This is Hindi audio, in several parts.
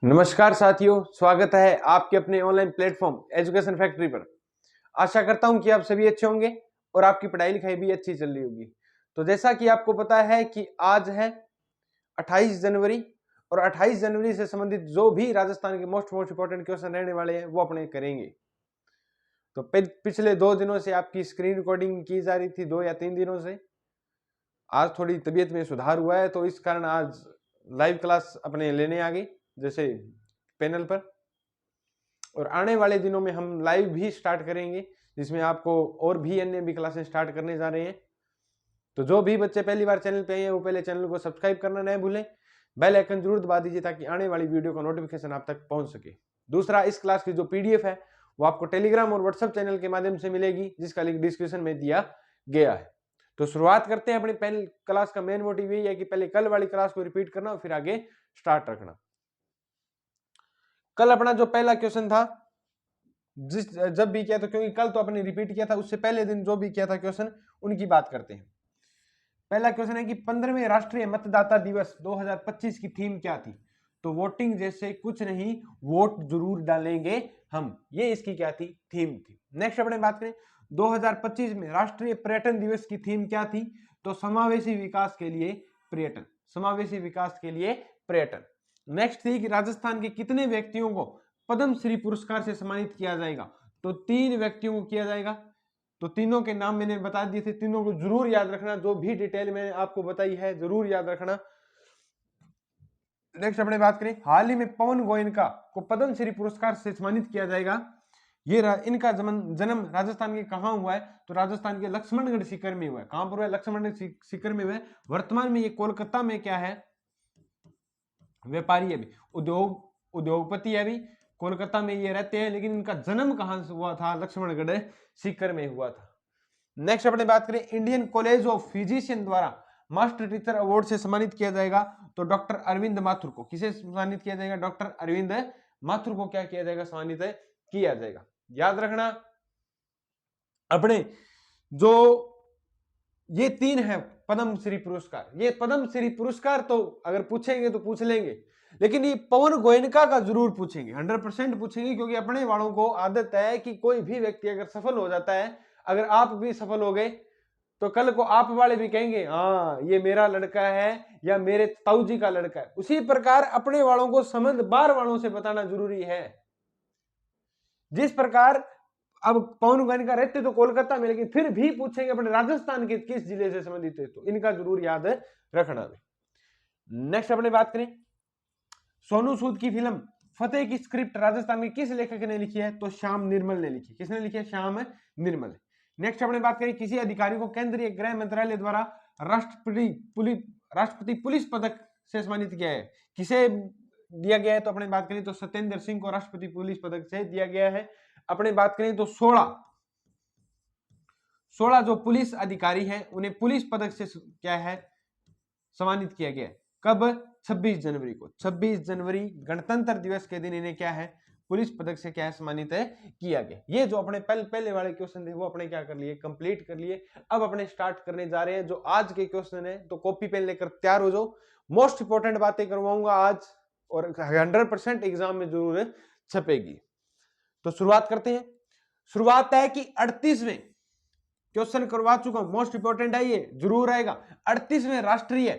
नमस्कार साथियों, स्वागत है आपके अपने ऑनलाइन प्लेटफॉर्म एजुकेशन फैक्ट्री पर। आशा करता हूं कि आप सभी अच्छे होंगे और आपकी पढ़ाई लिखाई भी अच्छी चल रही होगी। तो जैसा कि आपको पता है कि आज है 28 जनवरी और 28 जनवरी से संबंधित जो भी राजस्थान के मोस्ट इंपॉर्टेंट क्वेश्चन रहने वाले हैं वो अपने करेंगे। तो पिछले 2 दिनों से आपकी स्क्रीन रिकॉर्डिंग की जा रही थी, 2 या 3 दिनों से। आज थोड़ी तबीयत में सुधार हुआ है तो इस कारण आज लाइव क्लास अपने लेने आ गई, जैसे पैनल पर। और आने वाले दिनों में हम लाइव भी स्टार्ट करेंगे, जिसमें आपको और भी अन्य भी क्लासेस स्टार्ट करने जा रहे हैं। तो जो भी बच्चे पहली बार चैनल पे आए हैं वो पहले चैनल को सब्सक्राइब करना न भूलें, बेल आइकन जरूर दबा दीजिए ताकि आने वाली वीडियो का नोटिफिकेशन आप तक पहुंच सके। दूसरा, इस क्लास की जो पीडीएफ है वो आपको टेलीग्राम और व्हाट्सएप चैनल के माध्यम से मिलेगी, जिसका लिंक डिस्क्रिप्शन में दिया गया है। तो शुरुआत करते हैं। अपनी पहली क्लास का मेन मोटिव यही है कि पहले कल वाली क्लास को रिपीट करना और फिर आगे स्टार्ट रखना। कल अपना जो पहला क्वेश्चन था, जब भी किया था, क्योंकि कल तो अपने रिपीट किया था, उससे पहले दिन जो भी किया था क्वेश्चन उनकी बात करते हैं। पहला क्वेश्चन है कि 15वें राष्ट्रीय मतदाता दिवस 2025 की थीम क्या थी? तो वोटिंग जैसे कुछ नहीं, वोट जरूर डालेंगे हम, ये इसकी क्या थी? थीम थी। नेक्स्ट अपने बात करें 2025 में राष्ट्रीय पर्यटन दिवस की थीम क्या थी? तो समावेशी विकास के लिए पर्यटन, समावेशी विकास के लिए पर्यटन। नेक्स्ट थी कि राजस्थान के कितने व्यक्तियों को पद्म श्री पुरस्कार से सम्मानित किया जाएगा? तो 3 व्यक्तियों को किया जाएगा। तो तीनों के नाम मैंने बता दिए थे, तीनों को जरूर याद रखना, जो भी डिटेल मैंने आपको बताई है जरूर याद रखना। नेक्स्ट अपने बात करें, हाल ही में पवन गोयनका को पद्म श्री पुरस्कार से सम्मानित किया जाएगा। ये इनका जन्म राजस्थान के कहां हुआ है? तो राजस्थान के लक्ष्मणगढ़ सीकर में हुआ है। कहां पर हुआ है? लक्ष्मणगढ़ सीकर में हुआ है। वर्तमान में ये कोलकाता में क्या है? व्यापारी है, भी उद्योगपति है, भी कोलकाता में ये रहते हैं, लेकिन इनका जन्म कहां से हुआ था? लक्ष्मणगढ़ सीकर में हुआ था। नेक्स्ट अपने बात करें, इंडियन कॉलेज ऑफ फिजिशियन द्वारा मास्टर टीचर अवार्ड से सम्मानित किया जाएगा। तो डॉक्टर अरविंद माथुर को किसे सम्मानित किया जाएगा? डॉक्टर अरविंद माथुर को क्या किया जाएगा? सम्मानित किया जाएगा। याद रखना अपने जो ये 3 है पद्म श्री पुरस्कार, ये पद्म श्री पुरस्कार तो अगर पूछेंगे तो पूछ लेंगे, लेकिन ये पवन गोयनका का जरूर पूछेंगे, 100% पूछेंगे, क्योंकि अपने वालों को आदत है कि कोई भी व्यक्ति अगर सफल हो जाता है, अगर आप भी सफल हो गए तो कल को आप वाले भी कहेंगे हाँ ये मेरा लड़का है या मेरे ताऊ जी का लड़का है। उसी प्रकार अपने वालों को संबंध बाहर वालों से बताना जरूरी है। जिस प्रकार अब पवन गोयनका रहते तो कोलकाता में, लेकिन फिर भी पूछेंगे अपने राजस्थान के किस जिले से संबंधित है, तो इनका जरूर याद रखना। नेक्स्ट अपने बात करें, सोनू सूद की फिल्म फतेह की स्क्रिप्ट राजस्थान के किस लेखक ने लिखी है? तो श्याम निर्मल ने लिखी। किसने लिखी है? श्याम निर्मल। नेक्स्ट अपने बात करें, किसी अधिकारी को केंद्रीय गृह मंत्रालय द्वारा राष्ट्रपति पुलिस पदक से सम्मानित किया है। किसे दिया गया है? तो अपने बात करें तो सत्येंद्र सिंह को राष्ट्रपति पुलिस पदक से दिया गया है। अपने बात करें तो 16 जो पुलिस अधिकारी हैं उन्हें पुलिस पदक से क्या है? सम्मानित किया गया है। कब? 26 जनवरी को। 26 जनवरी गणतंत्र दिवस के दिन इन्हें क्या है? पुलिस पदक से क्या है? सम्मानित किया गया। ये जो अपने पहले वाले क्वेश्चन थे वो अपने क्या कर लिए? कंप्लीट कर लिए। अब अपने स्टार्ट करने जा रहे हैं जो आज के क्वेश्चन है, तो कॉपी पेन लेकर तैयार हो जाओ। मोस्ट इंपोर्टेंट बातें करवाऊंगा आज और 100% एग्जाम में जरूर छपेगी। तो शुरुआत करते हैं। शुरुआत है कि 38वें क्वेश्चन करवा चुका हूं, मोस्ट इंपोर्टेंट है, ये जरूर आएगा। 38वें राष्ट्रीय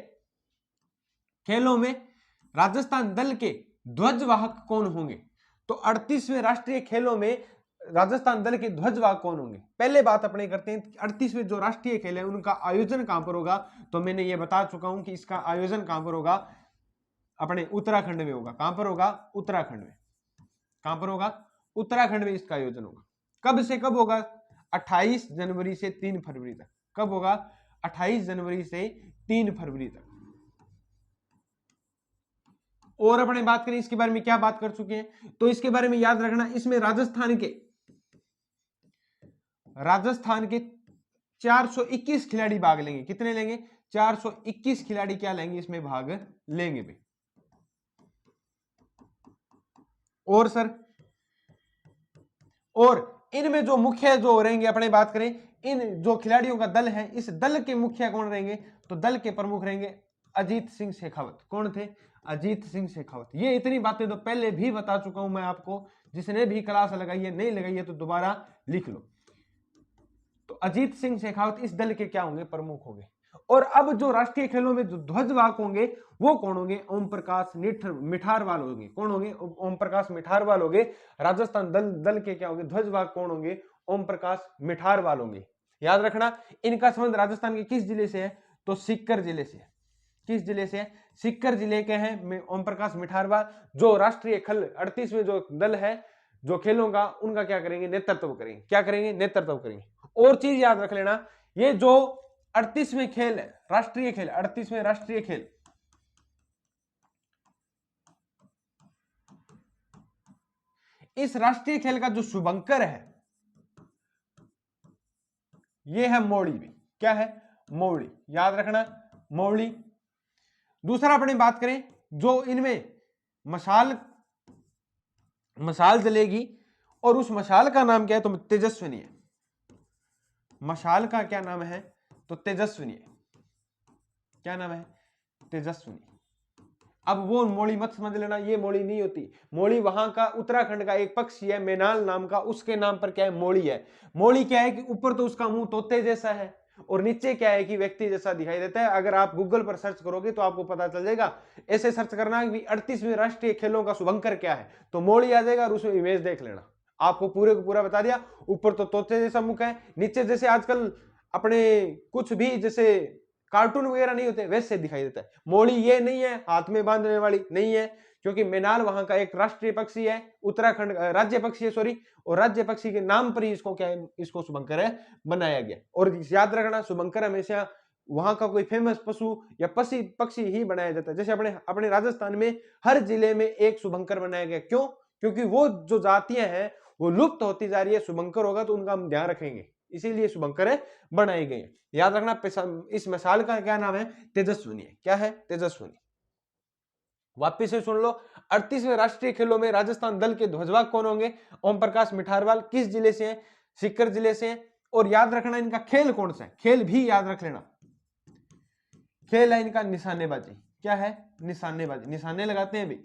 खेलों में राजस्थान दल के ध्वजवाहक कौन होंगे? तो 38वें राष्ट्रीय खेलों में राजस्थान दल के ध्वजवाहक कौन होंगे? पहले बात अपने करते हैं 38वें जो राष्ट्रीय खेल है उनका आयोजन कहां पर होगा? तो मैंने ये बता चुका हूं कि इसका आयोजन कहां पर होगा? अपने उत्तराखंड में होगा। कहां पर होगा? उत्तराखंड में। कहां पर होगा? उत्तराखंड में इसका आयोजन होगा। कब से कब होगा? 28 जनवरी से 3 फरवरी तक। कब होगा? 28 जनवरी से 3 फरवरी तक। और अपने बात करें इसके बारे में, क्या बात कर चुके हैं, तो इसके बारे में याद रखना, इसमें राजस्थान के 421 खिलाड़ी भाग लेंगे। कितने लेंगे? 421 खिलाड़ी क्या लेंगे? इसमें भाग लेंगे भाई। और सर, और इनमें जो मुख्य जो रहेंगे, अपने बात करें इन जो खिलाड़ियों का दल है, इस दल के मुखिया कौन रहेंगे? तो दल के प्रमुख रहेंगे अजीत सिंह शेखावत। कौन थे? अजीत सिंह शेखावत। ये इतनी बातें तो पहले भी बता चुका हूं मैं आपको, जिसने भी क्लास लगाई है नहीं लगाई है तो दोबारा लिख लो। तो अजीत सिंह शेखावत इस दल के क्या होंगे, प्रमुख होंगे। और अब जो राष्ट्रीय खेलों में जो ध्वजवाहक होंगे वो कौन होंगे, ओम प्रकाश मिठारवाल होंगे। कौन होंगे, ओम प्रकाश मिठारवाल होंगे। राजस्थान दल के क्या होंगे, ध्वजवाहक कौन होंगे, ओम प्रकाश मिठारवाल होंगे। याद रखना, इनका संबंध राजस्थान के किस जिले से है, तो सीकर जिले से। किस जिले से है, सीकर जिले के हैं ओम प्रकाश मिठारवाल। जो राष्ट्रीय खेल 38वें जो दल है जो खेलों का, उनका क्या करेंगे, नेतृत्व करेंगे। क्या करेंगे, नेतृत्व करेंगे। और चीज याद रख लेना, ये जो 38वें खेल है, राष्ट्रीय खेल, 38वें राष्ट्रीय खेल, इस राष्ट्रीय खेल का जो शुभंकर है ये है मौली भी। क्या है, मौली। याद रखना, मौली। दूसरा अपने बात करें, जो इनमें मशाल जलेगी और उस मशाल का नाम क्या है, तो तेजस्विनी है। मशाल का क्या नाम है, तो तेजस्विनी है। क्या नाम है, तेजस्विनी। अब वो मोड़ी मत समझ लेना, ये मोड़ी नहीं होती। मोड़ी वहां का उत्तराखंड का एक पक्षी है मेनाल नाम का, उसके नाम पर क्या है, मोड़ी है। मोड़ी क्या है कि ऊपर तो उसका मुंह तोते जैसा है और नीचे क्या है कि व्यक्ति जैसा दिखाई देता है। अगर आप गूगल पर सर्च करोगे तो आपको पता चल जाएगा। ऐसे सर्च करना कि 38वें राष्ट्रीय खेलों का शुभंकर क्या है, तो मोड़ी आ जाएगा और उसमें इमेज देख लेना। आपको पूरे को पूरा बता दिया। ऊपर तो तोते जैसा मुख है, नीचे जैसे आजकल अपने कुछ भी जैसे कार्टून वगैरह नहीं होते वैसे दिखाई देता है। मोड़ी ये नहीं है हाथ में बांधने वाली, नहीं है, क्योंकि मेनाल वहां का एक राष्ट्रीय पक्षी है, उत्तराखंड राज्य पक्षी है, सॉरी। और राज्य पक्षी के नाम पर ही इसको क्या है, इसको शुभंकर है बनाया गया। और याद रखना, शुभंकर हमेशा वहां का कोई फेमस पशु या पक्षी ही बनाया जाता है। जैसे अपने राजस्थान में हर जिले में एक शुभंकर बनाया गया। क्यों, क्योंकि वो जो जातियां हैं वो लुप्त होती जा रही है। शुभंकर होगा तो उनका हम ध्यान रखेंगे, इसीलिए शुभंकर बनाए गए। याद रखना, इस मशाल का क्या नाम है, तेजस्विनी है। क्या है, तेजस्विनी। वापिस से सुन लो, 38वें राष्ट्रीय खेलों में राजस्थान दल के ध्वजवाहक कौन होंगे, ओम प्रकाश मिठारवाल। किस जिले से हैं, सीकर जिले से। और याद रखना इनका खेल कौन सा है, खेल भी याद रख लेना। खेल है इनका निशानेबाजी। क्या है, निशानेबाजी, निशाने लगाते हैं भी,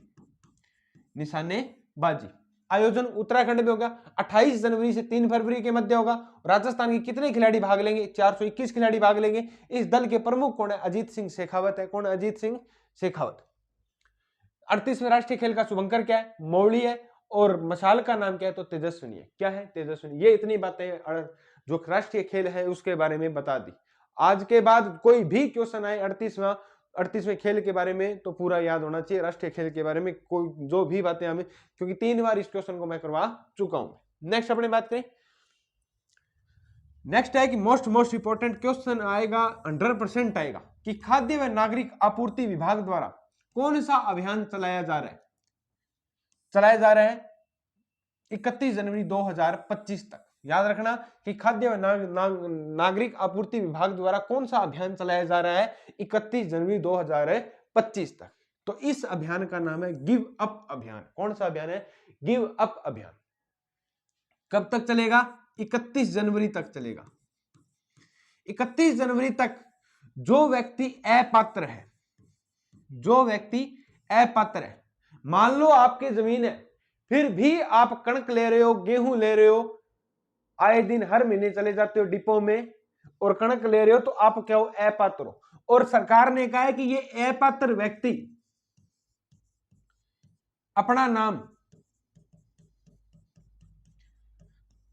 निशानेबाजी। आयोजन उत्तराखंड में होगा, 28 जनवरी से 3 फरवरी के मध्य होगा। राजस्थान के कितने खिलाड़ी भाग लेंगे, 421 खिलाड़ी भाग लेंगे। इस दल के प्रमुख कौन है, अजीत सिंह शेखावत है। कौन है, अजीत सिंह शेखावत। 38वें राष्ट्रीय खेल का शुभंकर क्या है, मौली है। और मशाल का नाम क्या है, तो तेजस्विनी है। क्या है, तेजस्विनी। ये इतनी बातें जो राष्ट्रीय खेल है उसके बारे में बता दी। आज के बाद कोई भी क्वेश्चन आए 38वें खेल के बारे में तो पूरा याद होना चाहिए। राष्ट्रीय खेल के बारे में कोई जो भी बातें हमें, क्योंकि 3 बार इस क्वेश्चन को मैं करवा चुका हूं। नेक्स्ट अपने बात करें, नेक्स्ट है कि मोस्ट इंपोर्टेंट क्वेश्चन आएगा, 100% आएगा कि खाद्य व नागरिक आपूर्ति विभाग द्वारा कौन सा अभियान चलाया जा रहा है। चलाया जा रहा है 31 जनवरी 2025 तक। याद रखना कि खाद्य व नागरिक आपूर्ति विभाग द्वारा कौन सा अभियान चलाया जा रहा है 31 जनवरी 2025 तक। तो इस अभियान का नाम है गिव अप अभियान। कौन सा अभियान है, गिव अप अभियान। कब तक चलेगा, 31 जनवरी तक चलेगा। 31 जनवरी तक जो व्यक्ति अपात्र है, जो व्यक्ति अपात्र है, मान लो आपकी जमीन है फिर भी आप कणक ले रहे हो, गेहूं ले रहे हो, आए दिन हर महीने चले जाते हो डिपो में और कणक ले रहे हो, तो आप क्या हो, अपात्र हो। और सरकार ने कहा है कि ये अपात्र व्यक्ति अपना नाम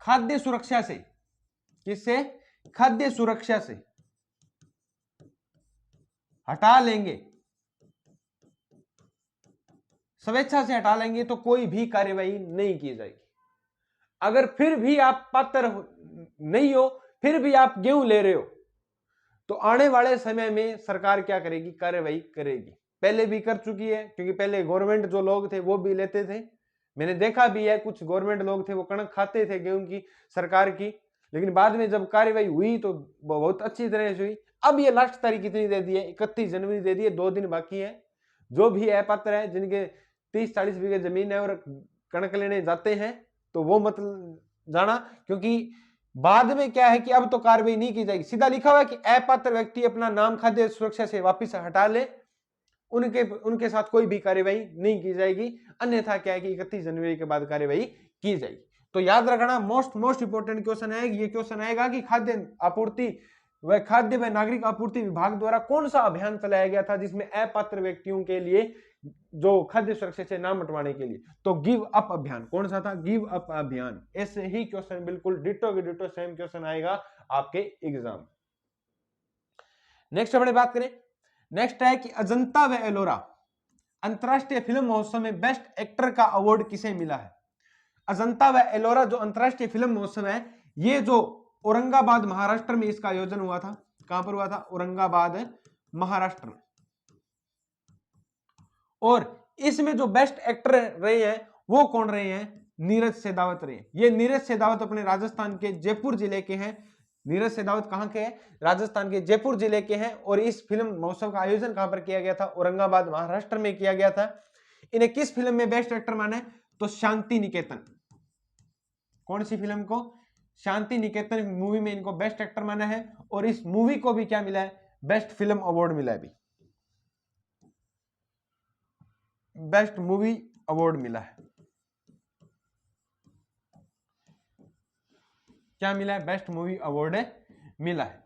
खाद्य सुरक्षा से, किससे, खाद्य सुरक्षा से हटा लेंगे, स्वेच्छा से हटा लेंगे तो कोई भी कार्यवाही नहीं की जाएगी। अगर फिर भी आप पात्र नहीं हो, फिर भी आप गेहूं ले रहे हो, तो आने वाले समय में सरकार क्या करेगी, कार्यवाही करेगी। पहले भी कर चुकी है, क्योंकि पहले गवर्नमेंट जो लोग थे वो भी लेते थे। मैंने देखा भी है, कुछ गवर्नमेंट लोग थे वो कणक खाते थे गेहूं की, सरकार की, लेकिन बाद में जब कार्यवाही हुई तो बहुत अच्छी तरह से हुई। अब ये लास्ट तारीख कितनी दे दी है, 31 जनवरी दे दी है, 2 दिन बाकी है। जो भी अपात्र है, जिनके 30-40 बीघे जमीन है और कणक लेने जाते हैं, तो वो मत जाना, क्योंकि बाद में क्या है कि अब तो कार्रवाई नहीं की जाएगी। सीधा लिखा हुआ है कि अपात्र व्यक्ति अपना नाम खाद्य सुरक्षा से वापिस हटा ले उनके उनके साथ कोई भी कार्यवाही नहीं की जाएगी, अन्यथा क्या है कि 31 जनवरी के बाद कार्यवाही की जाएगी। तो याद रखना मोस्ट इंपोर्टेंट क्वेश्चन है ये, क्वेश्चन आएगा कि खाद्य व नागरिक आपूर्ति विभाग द्वारा कौन सा अभियान चलाया गया था जिसमें अपात्र व्यक्तियों के लिए जो खाद्य सुरक्षा से नाम हटवाने के लिए, तो गिव अप अभियान। कौन सा था? गिव अप अभियान। ऐसे ही क्वेश्चन बिल्कुल डिटो के डिटो सेम क्वेश्चन आएगा आपके एग्जाम। नेक्स्ट अपने बात करें, नेक्स्ट है कि अजंता व एलोरा अंतरराष्ट्रीय फिल्म महोत्सव में बेस्ट एक्टर का अवार्ड किसे मिला है? अजंता व एलोरा जो अंतरराष्ट्रीय फिल्म महोत्सव है, ये जो औरंगाबाद महाराष्ट्र में इसका आयोजन हुआ था। कहां पर हुआ था? औरंगाबाद महाराष्ट्र में। और इसमें जो बेस्ट एक्टर रहे हैं वो कौन रहे हैं? नीरज सेदावत रहे हैं। ये नीरज सेदावत अपने राजस्थान के जयपुर जिले के हैं। नीरज सेदावत कहां के हैं? राजस्थान के जयपुर जिले के हैं। और इस फिल्म महोत्सव का आयोजन कहां पर किया गया था? औरंगाबाद महाराष्ट्र में किया गया था। इन्हें किस फिल्म में बेस्ट एक्टर माना है? तो शांति निकेतन। कौन सी फिल्म को? शांति निकेतन मूवी में इनको बेस्ट एक्टर माना है। और इस मूवी को भी क्या मिला है? बेस्ट फिल्म अवार्ड मिला है। भी बेस्ट मूवी अवार्ड मिला है। क्या मिला है? बेस्ट मूवी अवार्ड मिला है।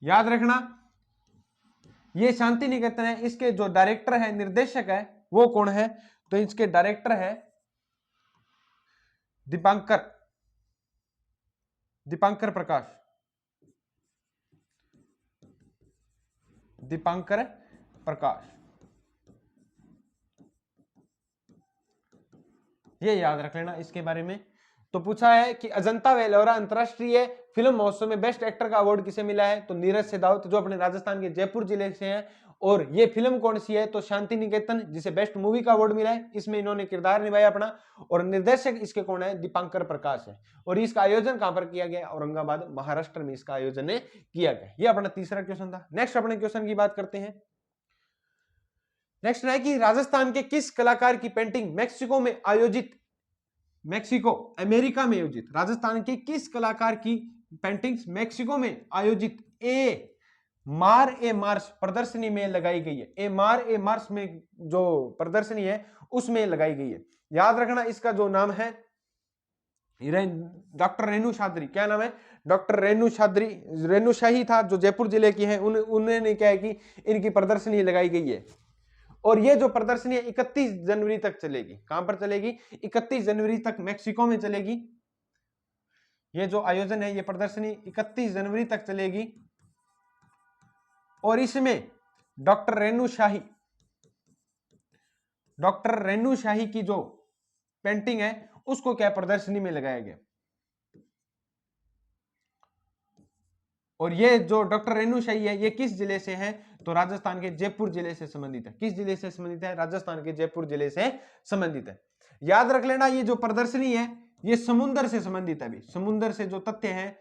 याद रखना ये शांति निकेतन है। इसके जो डायरेक्टर है, निर्देशक है, वो कौन है? तो इसके डायरेक्टर है दीपांकर प्रकाश। दीपांकर प्रकाश, ये याद रख लेना इसके बारे में। तो पूछा है कि अजंता व एलोरा अंतरराष्ट्रीय फिल्म महोत्सव में बेस्ट एक्टर का अवार्ड किसे मिला है? तो नीरज सेदावत जो अपने राजस्थान के जयपुर जिले से हैं। और ये फिल्म कौन सी है? तो शांति निकेतन, जिसे बेस्ट मूवी का अवार्ड मिला है। इसमें इन्होंने किरदार निभाया अपना। और निर्देशक इसके कौन है? दीपांकर प्रकाश है। और इसका आयोजन कहां पर किया गया? औरंगाबाद महाराष्ट्र में इसका आयोजन किया गया। ये अपना तीसरा क्वेश्चन था। नेक्स्ट अपने क्वेश्चन की बात करते हैं। नेक्स्ट है कि राजस्थान के किस कलाकार की पेंटिंग मेक्सिको अमेरिका में आयोजित, राजस्थान के किस कलाकार की पेंटिंग्स मेक्सिको में आयोजित ए मार्स प्रदर्शनी में लगाई गई है? ए मार्स में जो प्रदर्शनी है उसमें लगाई गई है। याद रखना इसका जो नाम है डॉक्टर रेणु शाद्री। क्या नाम है? डॉक्टर रेणु शाही था, जो जयपुर जिले की है। उन्होंने क्या है कि इनकी प्रदर्शनी लगाई गई है। और ये जो प्रदर्शनी है 31 जनवरी तक चलेगी। कहां पर चलेगी? 31 जनवरी तक मेक्सिको में चलेगी। ये जो आयोजन है, ये प्रदर्शनी 31 जनवरी तक चलेगी। और इसमें डॉक्टर रेणु शाही की जो पेंटिंग है उसको क्या प्रदर्शनी में लगाया गया। और ये जो डॉक्टर रेणु शाही है, ये किस जिले से है? तो राजस्थान के जयपुर जिले से संबंधित है। किस जिले से संबंधित है? राजस्थान के जयपुर जिले से संबंधित है। याद रख लेना ये जो प्रदर्शनी है ये समुद्र से संबंधित है। समुद्र से जो तथ्य है,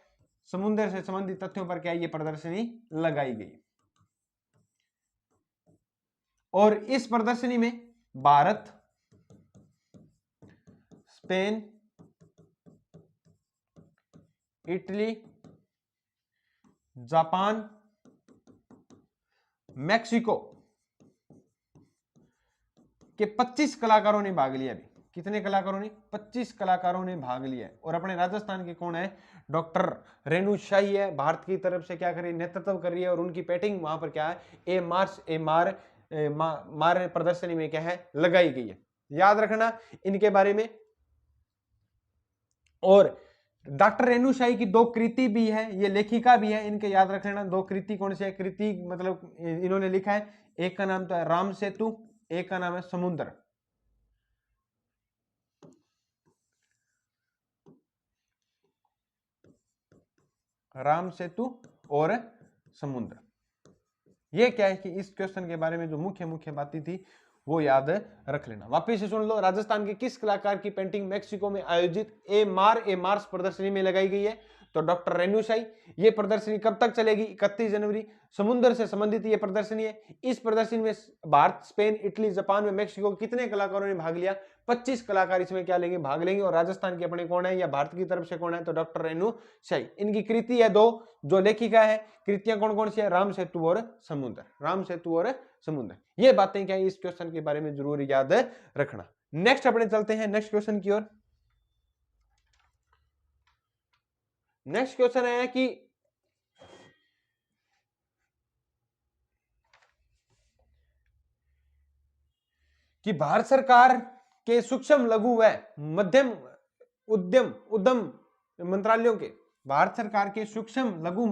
समुद्र से संबंधित तथ्यों पर क्या ये प्रदर्शनी लगाई गई। और इस प्रदर्शनी में Bharat, Spain, Italy, Japan, Mexico के 25 कलाकारों ने भाग लिया। कितने कलाकारों ने? 25 कलाकारों ने भाग लिया। और अपने राजस्थान के कौन है? डॉक्टर रेणु शाही है। भारत की तरफ से क्या कर रही है? नेतृत्व कर रही है। और उनकी पेंटिंग वहां पर क्या है? मार प्रदर्शनी में क्या है? लगाई गई है। याद रखना इनके बारे में। और डॉक्टर रेणु शाही की 2 कृति भी है, ये लेखिका भी है। इनके याद रख लेना 2 कृति कौन सी है? कृति मतलब इन्होंने लिखा है, एक का नाम तो है राम सेतु, एक का नाम है समुद्र। राम सेतु और समुद्र। ये क्या है कि इस क्वेश्चन के बारे में जो मुख्य बातें थी वो याद रख लेना। वापिस से सुन लो। राजस्थान के किस कलाकार की पेंटिंग मेक्सिको में आयोजित ए मार्स प्रदर्शनी में लगाई गई है? तो डॉक्टर रेणु शाही। ये प्रदर्शनी कब तक चलेगी? 31 जनवरी। समुद्र से संबंधित ये प्रदर्शनी है। इस प्रदर्शनी में भारत, स्पेन, इटली, जापान में मैक्सिको कितने कलाकारों ने भाग लिया? 25 कलाकार इसमें क्या लेंगे? भाग लेंगे। और राजस्थान के अपने कौन है या भारत की तरफ से कौन है? तो डॉक्टर रेणु शाही। इनकी कृति है 2, जो लेखिका है। कृतियां कौन कौन सी है? राम सेतु और समुद्र। राम सेतु और समुद्र। ये बातें क्या है, इस क्वेश्चन के बारे में जरूर याद रखना। नेक्स्ट अपने चलते हैं नेक्स्ट क्वेश्चन की ओर। नेक्स्ट क्वेश्चन है कि भारत सरकार के सूक्ष्म, लघु व मध्यम उद्यम मंत्रालयों के, भारत सरकार के सूक्ष्म, लघु,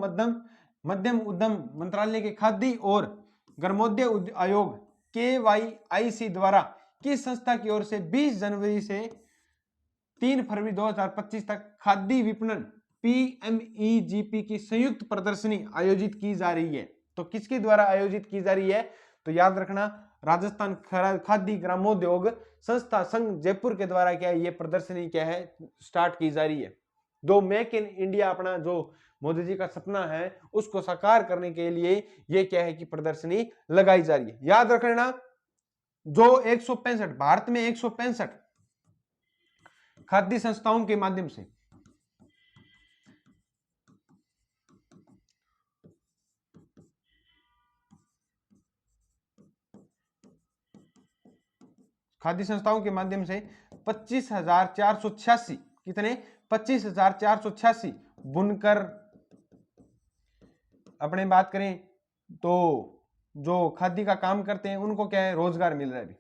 मध्यम उद्यम मंत्रालय के खाद्य और ग्रामोद्योग आयोग KYIC द्वारा किस संस्था की ओर से 20 जनवरी से 3 फरवरी 2025 तक खाद्य विपणन PMEGP की संयुक्त प्रदर्शनी आयोजित की जा रही है? तो किसके द्वारा आयोजित की जा रही है? तो याद रखना, राजस्थान खाद्य ग्रामोद्योग संस्था संघ जयपुर के द्वारा क्या है, ये प्रदर्शनी क्या है, स्टार्ट की जा रही है। जो मेक इन इंडिया अपना जो मोदी जी का सपना है उसको साकार करने के लिए ये क्या है कि प्रदर्शनी लगाई जा रही है। याद रखना, जो 165 भारत में 165 खाद्य संस्थाओं के माध्यम से खाद्य संस्थाओं के माध्यम से 25,486 कितने 25,486 बुनकर, अपने बात करें तो जो खाद्य का काम करते हैं उनको क्या है, रोजगार मिल रहा है।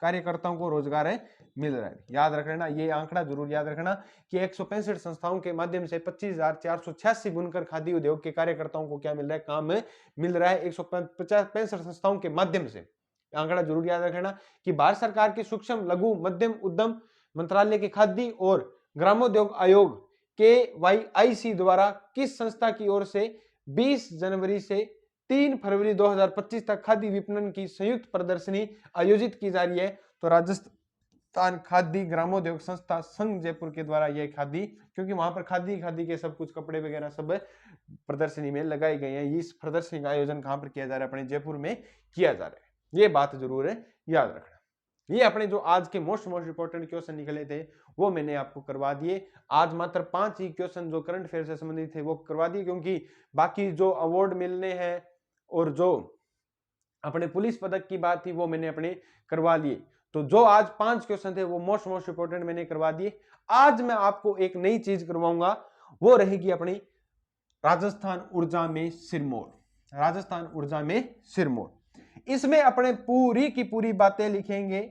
कार्यकर्ताओं को रोजगार है मिल रहा है। याद रखना, ये आंकड़ा जरूर याद रखना कि 165 संस्थाओं के माध्यम से 25,486 बुनकर खाद्य उद्योग के कार्यकर्ताओं को क्या मिल रहा है, काम मिल रहा है। 165 संस्थाओं के माध्यम से आंकड़ा जरूर याद रखना कि भारत सरकार के सूक्ष्म, लघु, मध्यम उद्यम मंत्रालय के खाद्य और ग्रामोद्योग आयोग KYIC द्वारा किस संस्था की ओर से 20 जनवरी से 3 फरवरी 2025 तक खाद्य विपणन की संयुक्त प्रदर्शनी आयोजित की जा रही है? तो राजस्थान खाद्य ग्रामोद्योग संस्था संघ जयपुर के द्वारा यह खाद्य, क्योंकि वहां पर खाद्य के सब कुछ कपड़े वगैरह सब प्रदर्शनी में लगाए गए हैं। इस प्रदर्शनी का आयोजन कहां पर किया जा रहा है? अपने जयपुर में किया जा रहा है। ये बात जरूर है याद रखना। ये अपने जो आज के मोस्ट इंपोर्टेंट क्वेश्चन निकले थे वो मैंने आपको करवा दिए। आज मात्र 5 ही क्वेश्चन जो करंट अफेयर से संबंधित थे वो करवा दिए, क्योंकि बाकी जो अवार्ड मिलने हैं और जो अपने पुलिस पदक की बात थी वो मैंने अपने करवा लिए। तो जो आज 5 क्वेश्चन थे वो मोस्ट इंपोर्टेंट मैंने करवा दिए। आज मैं आपको एक नई चीज करवाऊंगा, वो रहेगी अपनी राजस्थान ऊर्जा में सिरमौर। राजस्थान ऊर्जा में सिरमौर, इसमें अपने पूरी की पूरी बातें लिखेंगे।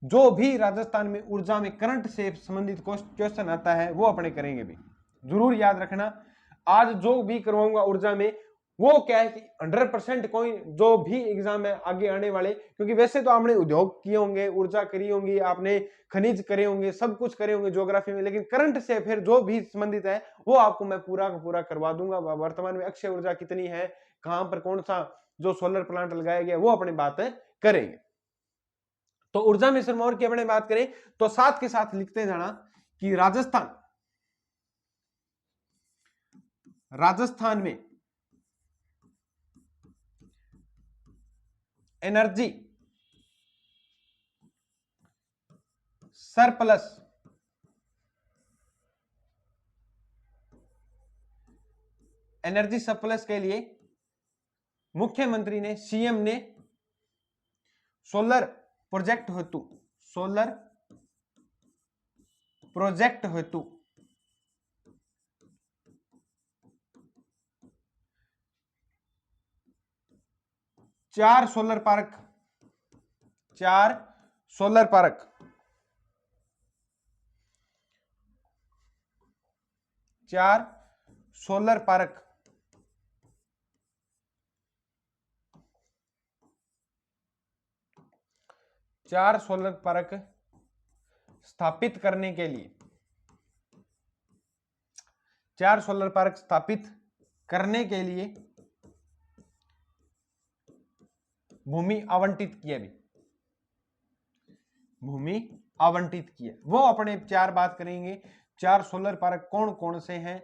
जो भी राजस्थान में ऊर्जा में करंट से संबंधित क्वेश्चन आता है वो अपने करेंगे भी। जरूर याद रखना, आज जो भी करवाऊंगा ऊर्जा में वो क्या है कि 100% कोई जो भी एग्जाम है आगे आने वाले, क्योंकि वैसे तो आपने उद्योग किए होंगे, ऊर्जा करी होंगी, आपने खनिज करे होंगे, सब कुछ करे होंगे ज्योग्राफी में, लेकिन करंट से फिर जो भी संबंधित है वो आपको मैं पूरा का पूरा करवा दूंगा। वर्तमान में अक्षय ऊर्जा कितनी है, कहां पर कौन सा जो सोलर प्लांट लगाया गया वो अपनी बातें करेंगे। तो ऊर्जा में सिरमौर की अपने बात करें तो साथ के साथ लिखते जाना कि राजस्थान में एनर्जी सरप्लस के लिए मुख्यमंत्री ने, सीएम ने सोलर प्रोजेक्ट हेतु 4 सोलर पार्क 4 सोलर पार्क स्थापित करने के लिए 4 सोलर पार्क स्थापित करने के लिए भूमि आवंटित किया भी, भूमि आवंटित किया। वो अपने 4 बात करेंगे, 4 सोलर पार्क कौन कौन से हैं,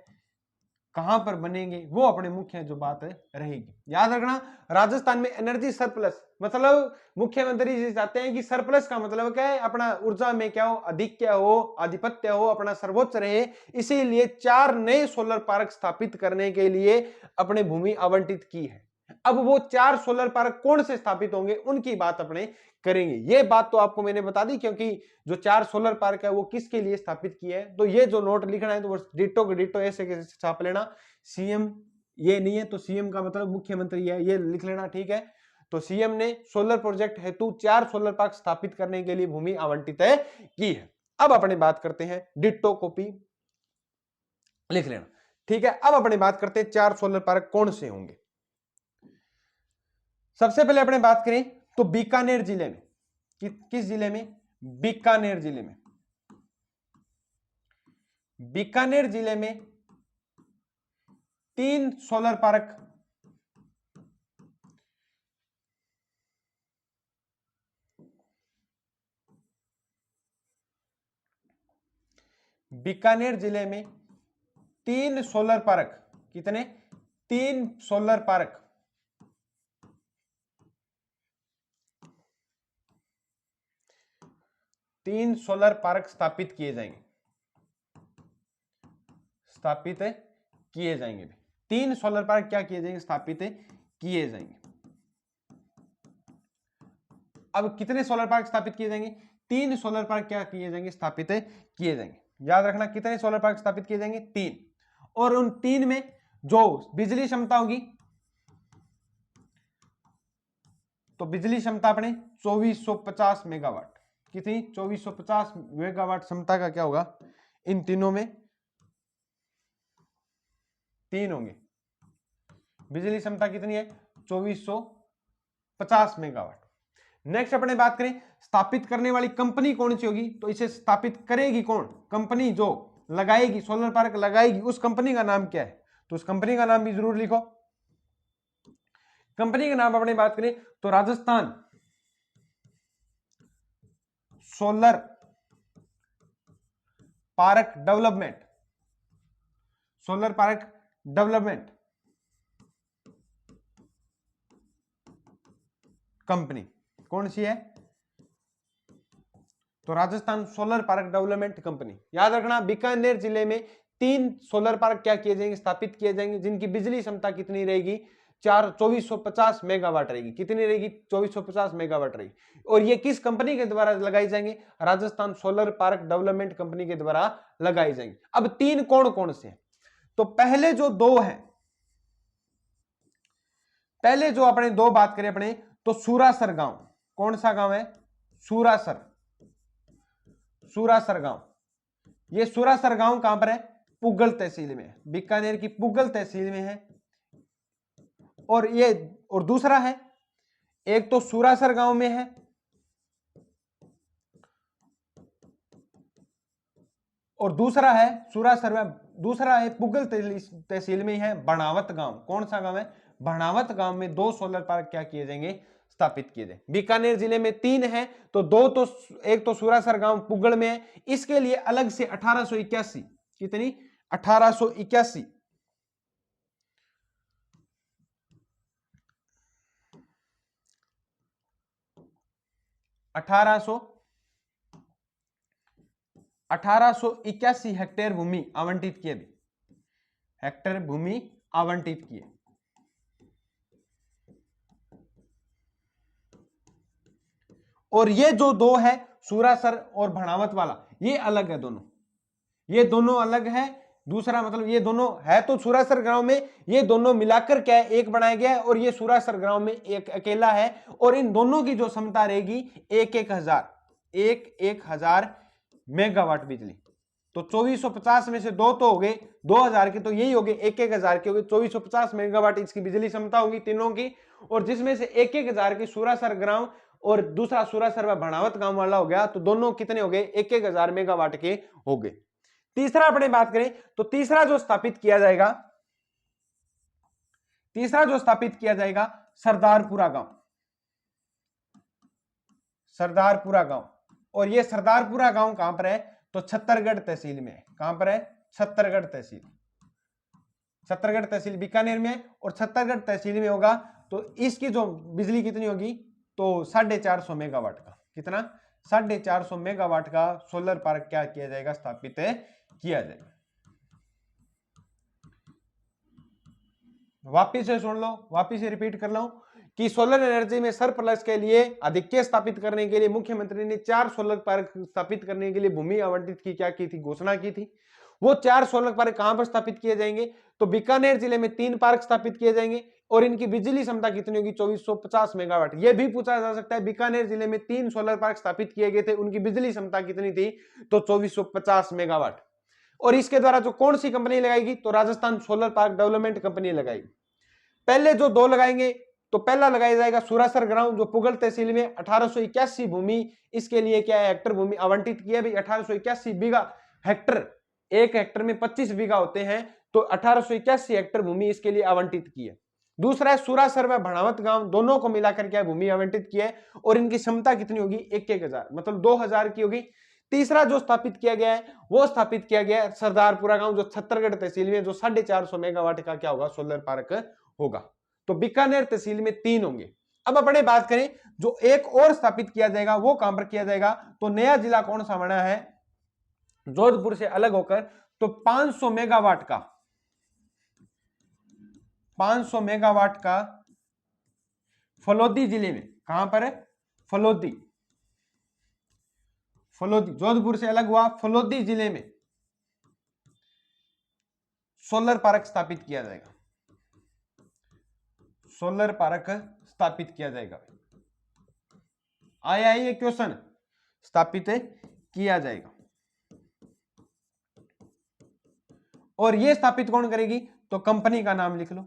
कहां पर बनेंगे, वो अपने मुख्य जो बात रहेगी। याद रखना, राजस्थान में एनर्जी सरप्लस, मतलब मुख्यमंत्री जी चाहते हैं कि सरप्लस का मतलब क्या है, अपना ऊर्जा में क्या हो, अधिक हो, आधिपत्य हो, अपना सर्वोच्च रहे, इसीलिए 4 नए सोलर पार्क स्थापित करने के लिए अपने भूमि आवंटित की है। अब वो 4 सोलर पार्क कौन से स्थापित होंगे, उनकी बात अपने करेंगे। ये बात तो आपको मैंने बता दी, क्योंकि जो 4 सोलर पार्क है वो किसके लिए स्थापित किए हैं, तो ये जो नोट लिखना है तो वो डिटो के डिटो ऐसे कैसे छाप लेना। सीएम ये नहीं है तो सीएम का मतलब मुख्यमंत्री है, ये लिख लेना, ठीक है। तो सीएम ने सोलर प्रोजेक्ट हेतु 4 सोलर पार्क स्थापित करने के लिए भूमि आवंटित है की है। अब अपने बात करते हैं, डिटो कॉपी लिख लेना, ठीक है। अब अपने बात करते हैं 4 सोलर पार्क कौन से होंगे। सबसे पहले अपने बात करें तो बीकानेर जिले में, किस जिले में, बीकानेर जिले में, बीकानेर जिले में 3 सोलर पार्क बीकानेर जिले में 3 सोलर पार्क, कितने, 3 सोलर पार्क 3 सोलर पार्क स्थापित किए जाएंगे, स्थापित किए जाएंगे। 3 सोलर पार्क क्या किए जाएंगे, स्थापित किए जाएंगे। अब कितने सोलर पार्क स्थापित किए जाएंगे, 3 सोलर पार्क क्या किए जाएंगे, स्थापित किए जाएंगे। याद रखना, कितने सोलर पार्क स्थापित किए जाएंगे, 3। और उन 3 में जो बिजली क्षमता होगी, तो बिजली क्षमता अपने 2450 मेगावाट, कितनी, 2450 मेगावाट क्षमता का क्या होगा, इन तीनों में 3 होंगे। बिजली क्षमता कितनी है, 2450 मेगावाट। नेक्स्ट अपने बात करें स्थापित करने वाली कंपनी कौन सी होगी, तो इसे स्थापित करेगी कौन, कंपनी जो लगाएगी, सोलर पार्क लगाएगी, उस कंपनी का नाम क्या है, तो उस कंपनी का नाम भी जरूर लिखो। कंपनी का नाम अपने बात करें तो Rajasthan solar park development, solar park development company कौन सी है, तो Rajasthan solar park development company. याद रखना, बीकानेर जिले में 3 सोलर पार्क क्या किए जाएंगे, स्थापित किए जाएंगे, जिनकी बिजली क्षमता कितनी रहेगी, 2450 मेगावाट रहेगी, कितनी रहेगी, 2450 मेगावाट रहेगी। और ये किस कंपनी के द्वारा लगाई जाएंगे, Rajasthan solar park development company के द्वारा लगाई जाएंगे। अब 3 कौन कौन से हैं, तो पहले जो 2 हैं, पहले जो अपने 2 बात करें अपने, तो सूरासर गांव, कौन सा गांव है, सूरासर, सूरासर गांव। ये सूरासर गांव कहां पर है, पुगल तहसील में, बीकानेर की पुगल तहसील में है। और दूसरा है, एक तो सूरासर गांव में है, और दूसरा है सूरासर में, दूसरा है पुगल तहसील में है बनावत गांव। कौन सा गांव है, बनावत गांव में 2 सोलर पार्क क्या किए जाएंगे, स्थापित किए जाएंगे। बीकानेर जिले में 3 है, तो 2 तो, एक तो सूरासर गांव पुगल में है, इसके लिए अलग से 1881, कितनी, 1881 1881 हेक्टेयर भूमि आवंटित किए, हेक्टेयर भूमि आवंटित किए। और ये जो 2 है, सूरासर और भणावत वाला, ये अलग है दोनों, ये दोनों अलग है। दूसरा मतलब ये दोनों है तो सूरासर गांव में, ये दोनों मिलाकर क्या है, एक बनाया गया है, और ये सूरासर गांव में एक अकेला है। और इन दोनों की जो क्षमता रहेगी 1,000 मेगावाट बिजली। तो 2450 में से 2 तो हो गए 2000 के, तो यही हो गए 1,000 के हो गए, 2450 मेगावाट इसकी बिजली क्षमता होगी तीनों की। और जिसमें से 1,000 की सूरासर गांव और दूसरा सूरासर व भणावत गांव वाला हो गया, तो दोनों कितने हो गए, 1,000 मेगावाट के हो गए। तीसरा अपने बात करें तो तीसरा जो स्थापित किया जाएगा, तीसरा जो स्थापित किया जाएगा सरदारपुरा गांव, सरदारपुरा गांव। और ये सरदारपुरा गांव कहां पर है, तो छत्तरगढ़ तहसील में है। कहां पर है, छत्तरगढ़ तहसील। छत्तरगढ़ तहसील बीकानेर में है और छत्तरगढ़ तहसील में होगा। तो इसकी जो बिजली कितनी होगी, तो 450 मेगावाट का, कितना 450 मेगावाट का सोलर पार्क क्या किया जाएगा, स्थापित किया जाएगा। वापिस से सुन लो, वापिस से रिपीट कर लो कि सोलर एनर्जी में सरप्लस के लिए आधिक्य स्थापित करने के लिए मुख्यमंत्री ने 4 सोलर पार्क स्थापित करने के लिए भूमि आवंटित की, क्या की थी, घोषणा की थी। वो 4 सोलर पार्क कहां पर स्थापित किए जाएंगे, तो बीकानेर जिले में 3 पार्क स्थापित किए जाएंगे और इनकी बिजली क्षमता कितनी होगी, 2450 मेगावाट। यह भी पूछा जा सकता है बीकानेर जिले में 3 सोलर पार्क स्थापित किए गए थे, उनकी बिजली क्षमता कितनी थी, तो 2450 मेगावाट। और इसके द्वारा जो कौन सी कंपनी लगाएगी, तो Rajasthan solar park development company लगाएगी। पहले जो 2 लगाएंगे, तो पहला लगाया जाएगा सुरासर ग्राउंड जो पुगल तहसील में 1881 भूमि इसके लिए क्या है, हेक्टर भूमि आवंटित की है। 1881 बीघा हेक्टर, 1 हेक्टर में 25 बीघा होते हैं, तो 1881 हेक्टर भूमि इसके लिए आवंटित की है। दूसरा है सुरासर व भणावत गांव, दोनों को मिलाकर क्या भूमि आवंटित की है और इनकी क्षमता कितनी होगी, 1-1000 मतलब 2000 की होगी। तीसरा जो स्थापित किया गया है वो स्थापित किया गया है सरदारपुरा गांव जो छत्तरगढ़ तहसील में, जो 450 मेगावाट का क्या होगा, सोलर पार्क होगा। तो बीकानेर तहसील में 3 होंगे। अब अपने बात करें जो एक और स्थापित किया जाएगा वो कहां पर किया जाएगा, तो नया जिला कौन सा बना है, जोधपुर से अलग होकर, तो 500 मेगावाट का, 500 मेगावाट का फलोदी जिले में, कहां पर है, फलोदी, फलोदी जोधपुर से अलग हुआ, फलोदी जिले में सोलर पार्क स्थापित किया जाएगा, सोलर पार्क स्थापित किया जाएगा। आया ये क्वेश्चन, स्थापित किया जाएगा। और ये स्थापित कौन करेगी, तो कंपनी का नाम लिख लो।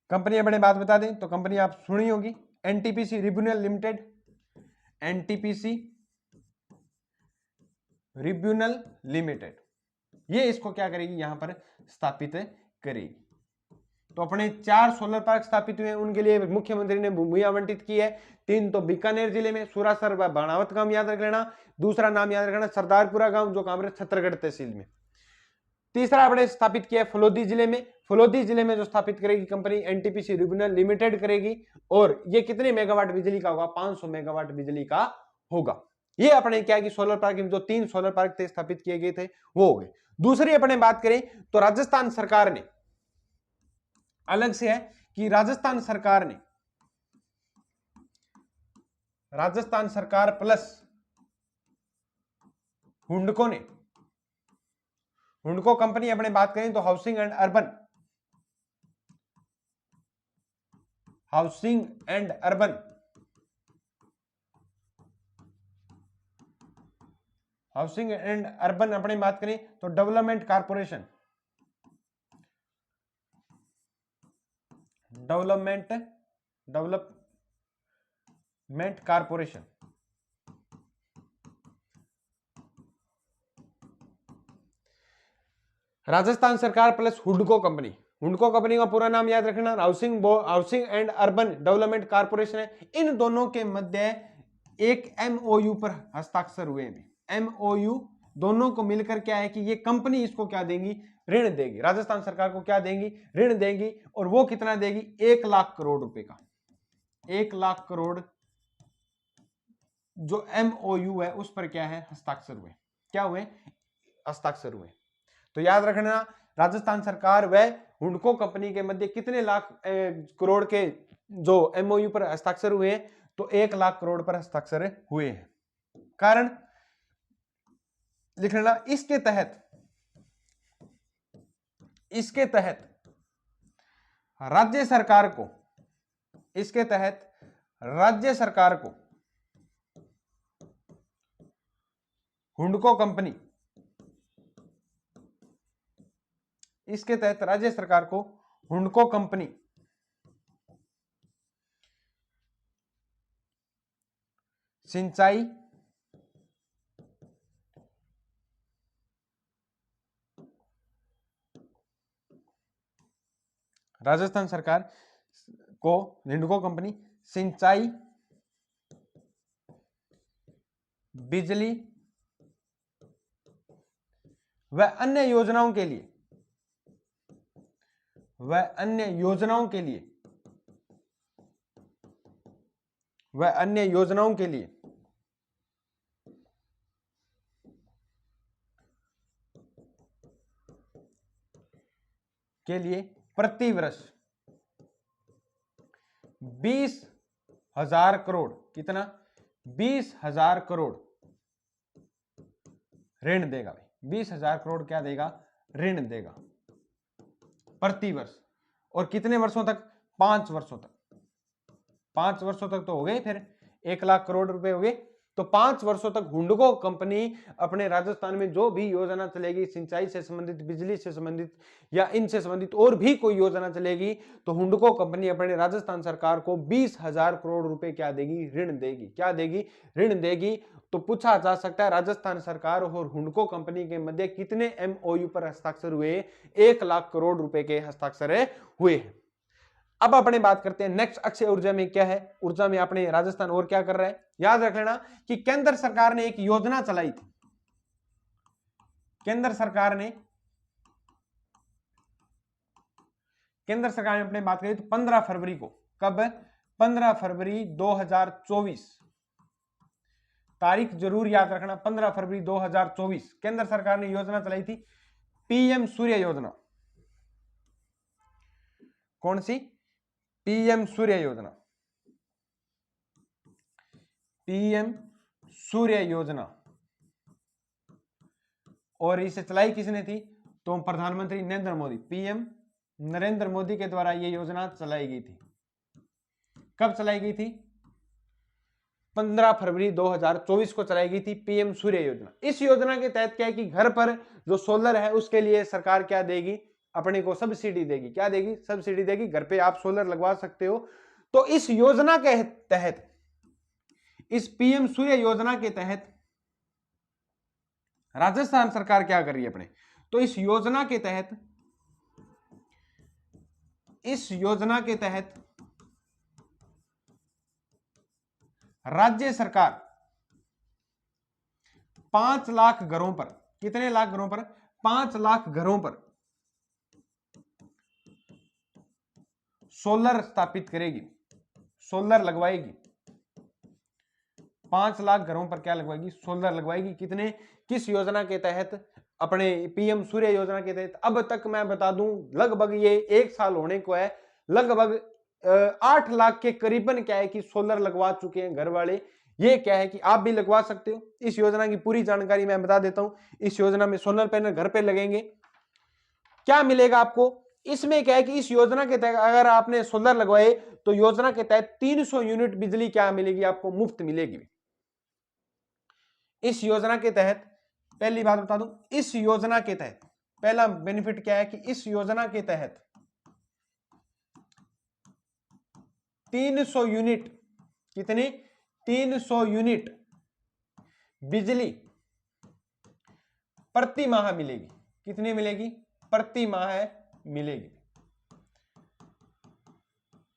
कंपनी अपने बात बता दें तो कंपनी आप सुनी होगी, एनटीपीसी रिब्यूनल लिमिटेड, एनटीपीसी रिब्यूनल लिमिटेड, ये इसको क्या करेगी, यहां पर स्थापित करेगी। तो अपने 4 सोलर पार्क स्थापित हुए, उनके लिए मुख्यमंत्री ने भूमि आवंटित की है। 3 तो बीकानेर जिले में सुरासर व बाणावत गांव याद रख लेना, दूसरा नाम याद रखना सरदारपुरा गांव जो काम छत्तरगढ़ तहसील में। तीसरा अपने स्थापित किया फलोदी जिले में, फलोदी जिले में जो स्थापित करेगी कंपनी एनटीपीसी रिब्यूनल लिमिटेड करेगी। और ये कितने मेगावाट बिजली का होगा, 500 मेगावाट बिजली का होगा। ये अपने क्या कि सोलर पार्क जो 3 सोलर पार्क थे स्थापित किए गए थे वो हो गए। दूसरी अपने बात करें तो राजस्थान सरकार ने अलग से है कि राजस्थान सरकार प्लस हुंडको ने, हुंडको कंपनी अपने बात करें तो हाउसिंग एंड अर्बन अपने बात करें तो डेवलपमेंट कारपोरेशन राजस्थान सरकार प्लस हुडको कंपनी, हुडको कंपनी का पूरा नाम याद रखना, housing and urban development corporation है। इन दोनों के मध्य एक एमओयू पर हस्ताक्षर हुए हैं। एमओयू दोनों को मिलकर क्या है कि ये कंपनी इसको क्या देंगी, ऋण देगी, राजस्थान सरकार को क्या देंगी, ऋण देंगी। और वो कितना देगी, 1 लाख करोड़ रुपए का, 1 लाख करोड़ जो एमओयू है उस पर क्या है, हस्ताक्षर हुए, क्या हुए, हस्ताक्षर हुए। तो याद रखना राजस्थान सरकार व हुडको कंपनी के मध्य कितने लाख करोड़ के जो एमओयू पर हस्ताक्षर हुए हैं, तो 1 लाख करोड़ पर हस्ताक्षर हुए हैं। कारण लिख लेना, इसके तहत राज्य सरकार को हुडको कंपनी, इसके तहत राज्य सरकार को हुडको कंपनी सिंचाई राजस्थान सरकार को हुडको कंपनी सिंचाई, बिजली व अन्य योजनाओं के लिए व अन्य योजनाओं के लिए, व अन्य योजनाओं के लिए प्रति वर्ष 20,000 करोड़, कितना, 20,000 करोड़ ऋण देगा भाई। 20,000 करोड़ क्या देगा, ऋण देगा प्रति वर्ष। और कितने वर्षों तक, 5 वर्षों तक। 5 वर्षों तक तो हो गए, फिर 1 लाख करोड़ रुपए हो गए। तो 5 वर्षों तक हुंडको कंपनी अपने राजस्थान में जो भी योजना चलेगी, सिंचाई से संबंधित, बिजली से संबंधित या इनसे संबंधित और भी कोई योजना चलेगी, तो हुंडको कंपनी अपने राजस्थान सरकार को 20,000 करोड़ रुपए क्या देगी, ऋण देगी। क्या देगी, ऋण देगी। तो पूछा जा सकता है राजस्थान सरकार और हुंडको कंपनी के मध्य कितने एमओयू पर हस्ताक्षर हुए, 1 लाख करोड़ रुपए के हस्ताक्षर हुए हैं। अब अपने बात करते हैं नेक्स्ट अक्षय ऊर्जा में क्या है। ऊर्जा में अपने राजस्थान और क्या कर रहा है, याद रख लेना कि केंद्र सरकार ने एक योजना चलाई थी। केंद्र सरकार ने अपने बात करी तो 15 फरवरी को, कब, 15 फरवरी 2024, तारीख जरूर याद रखना, 15 फरवरी 2024 केंद्र सरकार ने योजना चलाई थी, पीएम सूर्य योजना। कौन सी, पीएम सूर्य योजना। पीएम सूर्य योजना। और इसे चलाई किसने थी, तो प्रधानमंत्री नरेंद्र मोदी, पीएम नरेंद्र मोदी के द्वारा यह योजना चलाई गई थी। कब चलाई गई थी, 15 फरवरी 2024 को चलाई गई थी पीएम सूर्य योजना। इस योजना के तहत क्या है कि घर पर जो सोलर है उसके लिए सरकार क्या देगी, अपने को सब्सिडी देगी। क्या देगी, सब्सिडी देगी। घर पे आप सोलर लगवा सकते हो। तो इस योजना के तहत, इस पीएम सूर्य योजना के तहत राजस्थान सरकार क्या कर रही है अपने, तो इस योजना के तहत राज्य सरकार 5 लाख घरों पर, कितने लाख घरों पर, 5 लाख घरों पर सोलर स्थापित करेगी, सोलर लगवाएगी। 5 लाख घरों पर क्या लगवाएगी, सोलर लगवाएगी। कितने, किस योजना के तहत, अपने पीएम सूर्य योजना के तहत। अब तक मैं बता दूं लगभग ये 1 साल होने को है, लगभग 8 लाख के करीबन क्या है कि सोलर लगवा चुके हैं घर वाले। ये क्या है कि आप भी लगवा सकते हो। इस योजना की पूरी जानकारी मैं बता देता हूं। इस योजना में सोलर पैनल घर पे लगेंगे, क्या मिलेगा आपको, इसमें क्या है कि इस योजना के तहत अगर आपने सोलर लगवाए तो योजना के तहत 300 यूनिट बिजली क्या मिलेगी आपको, मुफ्त मिलेगी। इस योजना के तहत, पहली बात बता दूं, इस योजना के तहत पहला बेनिफिट क्या है कि इस योजना के तहत 300 यूनिट, कितनी, 300 यूनिट बिजली प्रति माह मिलेगी। कितनी मिलेगी, प्रति माह मिलेगी।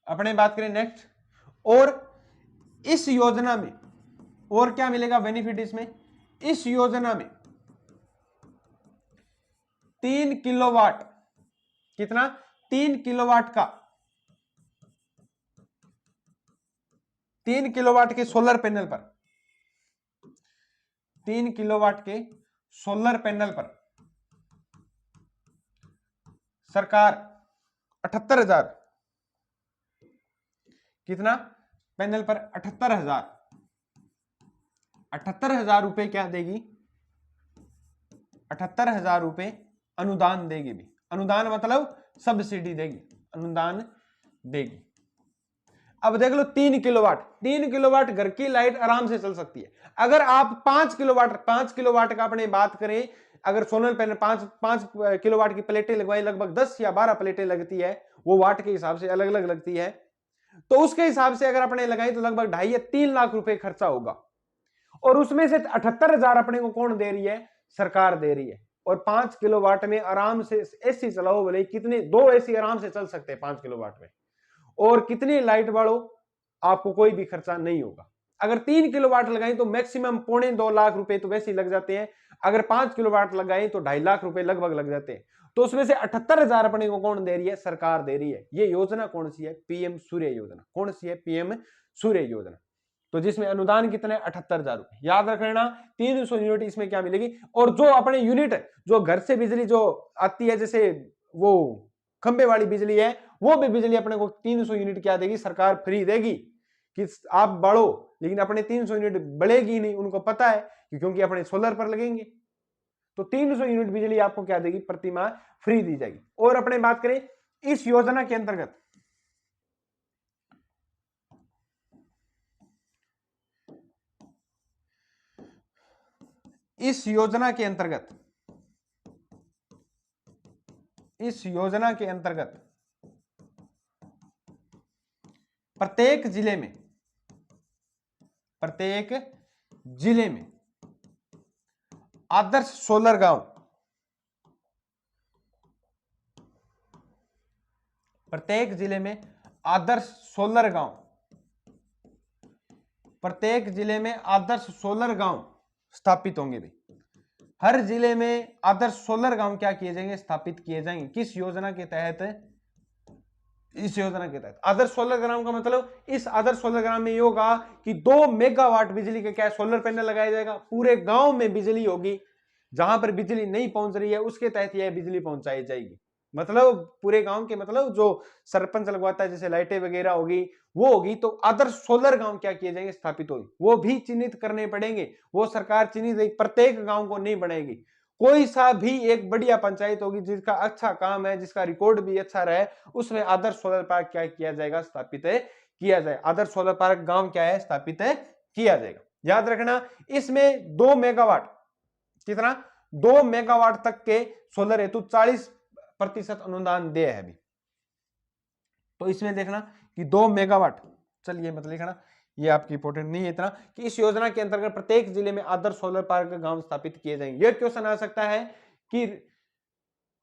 अपने बात करें नेक्स्ट, और इस योजना में और क्या मिलेगा बेनिफिट, इसमें, इस योजना में 3 किलोवाट, कितना, 3 किलोवाट का, 3 किलोवाट के सोलर पैनल पर, 3 किलोवाट के सोलर पैनल पर सरकार 78,000, कितना, पैनल पर 78,000 रुपए क्या देगी, 78,000 रुपए अनुदान देगी भी। अनुदान मतलब सब्सिडी देगी, अनुदान देगी। अब देख लो 3 किलोवाट घर की लाइट आराम से चल सकती है। अगर आप 5 किलोवाट का अपने बात करें, अगर सोलर पैनल 5 किलोवाट की प्लेटें लगवाई, लगभग 10 या 12 प्लेटें लगती है, वो वाट के हिसाब से अलग अलग लगती है, तो उसके हिसाब से अगर अपने लगाई तो लगभग 2.5 या 3 लाख रुपए खर्चा होगा। और उसमें से 78,000 अपने को कौन दे रही है, सरकार दे रही है। और 5 किलोवाट में आराम से एसी चलाओ, बोले कितने, 2 एसी आराम से चल सकते हैं 5 किलोवाट में। और कितनी लाइट वालों, आपको कोई भी खर्चा नहीं होगा। अगर 3 किलोवाट लगाएं तो मैक्सिमम 2.25 लाख रुपए तो वैसे ही लग जाते हैं। अगर 5 किलोवाट लगाएं तो 2.5 लाख रुपए लगभग लग जाते हैं। तो उसमें से 78,000 अपने को कौन दे रही है? सरकार दे रही है। ये योजना कौन सी है? पीएम सूर्य योजना। कौन सी है? पीएम सूर्य योजना। तो जिसमें अनुदान कितने? 78,000 रुपए। याद रखना 300 यूनिट इसमें क्या मिलेगी। और जो अपने यूनिट जो घर से बिजली जो आती है, जैसे वो खंबे वाली बिजली है, वो भी बिजली अपने को 300 यूनिट क्या देगी? सरकार फ्री देगी कि आप बढ़ो, लेकिन अपने 300 यूनिट बढ़ेगी नहीं, उनको पता है क्योंकि अपने सोलर पर लगेंगे। तो 300 यूनिट बिजली आपको क्या देगी? प्रति माह फ्री दी जाएगी। और अपने बात करें इस योजना के अंतर्गत, इस योजना के अंतर्गत, इस योजना के अंतर्गत प्रत्येक जिले में, प्रत्येक जिले में आदर्श सोलर गांव, प्रत्येक जिले में आदर्श सोलर गांव, प्रत्येक जिले में आदर्श सोलर गांव स्थापित होंगे। भाई हर जिले में आदर्श सोलर गांव क्या किए जाएंगे? स्थापित किए जाएंगे। किस योजना के तहत? इस योजना के तहत। आदर्श सोलर ग्राम का मतलब, इस आदर्श सोलर ग्राम में ये होगा कि 2 मेगावाट बिजली के क्या सोलर पैनल लगाया जाएगा, पूरे गांव में बिजली होगी। जहां पर बिजली नहीं पहुंच रही है उसके तहत यह बिजली पहुंचाई जाएगी। मतलब पूरे गांव के, मतलब जो सरपंच लगवाता है, जैसे लाइटें वगैरह होगी वो होगी। तो आदर्श सोलर गांव क्या किए जाएंगे? स्थापित होगी। वो भी चिन्हित करने पड़ेंगे, वो सरकार चिन्हित प्रत्येक गांव को नहीं बनाएगी। कोई सा भी एक बढ़िया पंचायत होगी जिसका अच्छा काम है, जिसका रिकॉर्ड भी अच्छा रहे, उसमें आदर्श सोलर पार्क क्या किया जाएगा? स्थापित है किया जाए। आदर्श सोलर पार्क गांव क्या है? स्थापित है किया जाएगा। याद रखना इसमें 2 मेगावाट, कितना? 2 मेगावाट तक के सोलर हेतु 40% अनुदान दे है अभी। तो इसमें देखना कि 2 मेगावाट, चलिए मत लिखना, ये आपकी इंपॉर्टेंट नहीं है इतना, कि इस योजना के अंतर्गत प्रत्येक जिले में आदर्श सोलर पार्क गांव स्थापित किए जाएंगे। यह क्वेश्चन आ सकता है कि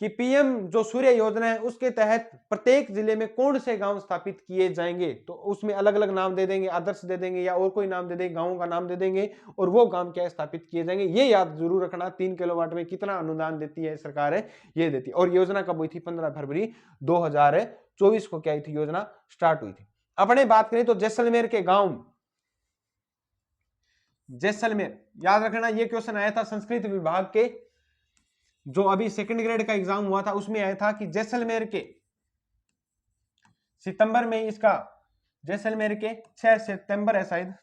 पीएम जो सूर्य योजना है उसके तहत प्रत्येक जिले में कौन से गांव स्थापित किए जाएंगे। तो उसमें अलग अलग नाम दे देंगे, आदर्श दे देंगे या और कोई नाम दे देंगे, गांवों का नाम दे देंगे, और वो गांव क्या स्थापित किए जाएंगे। ये याद जरूर रखना 3 किलोवाट में कितना अनुदान देती है सरकार है, ये देती है। और योजना कब हुई थी? 15 फरवरी 2024 को क्या हुई थी? योजना स्टार्ट हुई थी। अपने बात करें तो जैसलमेर के गांव, जैसलमेर, याद रखना ये क्वेश्चन आया था संस्कृत विभाग के, जो अभी सेकंड ग्रेड का एग्जाम हुआ था उसमें आया था कि जैसलमेर के सितंबर में, इसका जैसलमेर के 6 सितंबर है शायद,